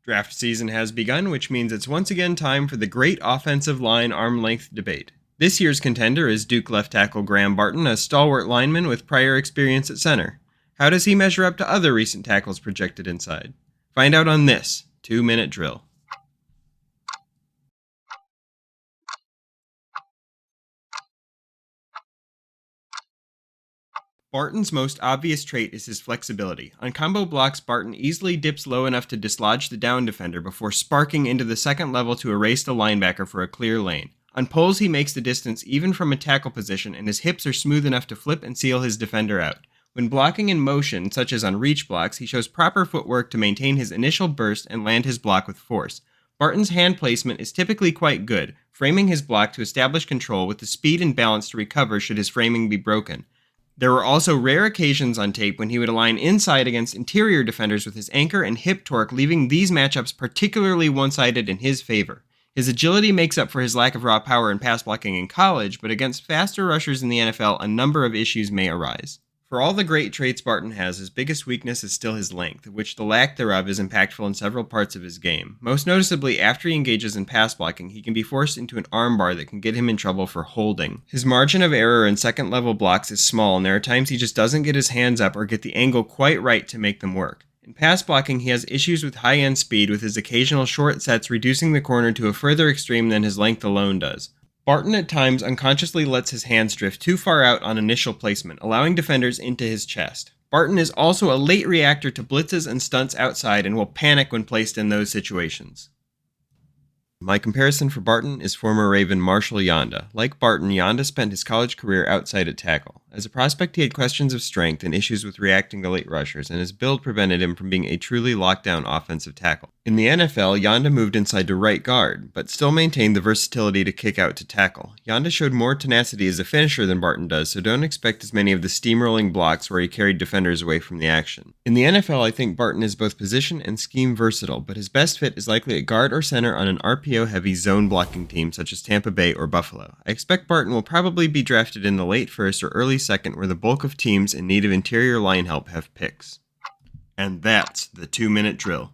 Draft season has begun, which means it's once again time for the great offensive line arm length debate. This year's contender is Duke left tackle Graham Barton, a stalwart lineman with prior experience at center. How does he measure up to other recent tackles projected inside? Find out on this 2-minute drill. Barton's most obvious trait is his flexibility. On combo blocks, Barton easily dips low enough to dislodge the down defender before sparking into the second level to erase the linebacker for a clear lane. On pulls, he makes the distance even from a tackle position, and his hips are smooth enough to flip and seal his defender out. When blocking in motion, such as on reach blocks, he shows proper footwork to maintain his initial burst and land his block with force. Barton's hand placement is typically quite good, framing his block to establish control with the speed and balance to recover should his framing be broken. There were also rare occasions on tape when he would align inside against interior defenders with his anchor and hip torque, leaving these matchups particularly one-sided in his favor. His agility makes up for his lack of raw power in pass blocking in college, but against faster rushers in the NFL, a number of issues may arise. For all the great traits Barton has, his biggest weakness is still his length, which the lack thereof is impactful in several parts of his game. Most noticeably, after he engages in pass blocking, he can be forced into an armbar that can get him in trouble for holding. His margin of error in second-level blocks is small, and there are times he just doesn't get his hands up or get the angle quite right to make them work. In pass blocking, he has issues with high-end speed, with his occasional short sets reducing the corner to a further extreme than his length alone does. Barton at times unconsciously lets his hands drift too far out on initial placement, allowing defenders into his chest. Barton is also a late reactor to blitzes and stunts outside and will panic when placed in those situations. My comparison for Barton is former Raven Marshall Yanda. Like Barton, Yanda spent his college career outside at tackle. As a prospect, he had questions of strength and issues with reacting to late rushers, and his build prevented him from being a truly lockdown offensive tackle. In the NFL, Yanda moved inside to right guard, but still maintained the versatility to kick out to tackle. Yanda showed more tenacity as a finisher than Barton does, so don't expect as many of the steamrolling blocks where he carried defenders away from the action. In the NFL, I think Barton is both position and scheme versatile, but his best fit is likely at guard or center on an RPO-heavy zone blocking team such as Tampa Bay or Buffalo. I expect Barton will probably be drafted in the late first or early second, where the bulk of teams in need of interior line help have picks. And that's the 2-minute drill.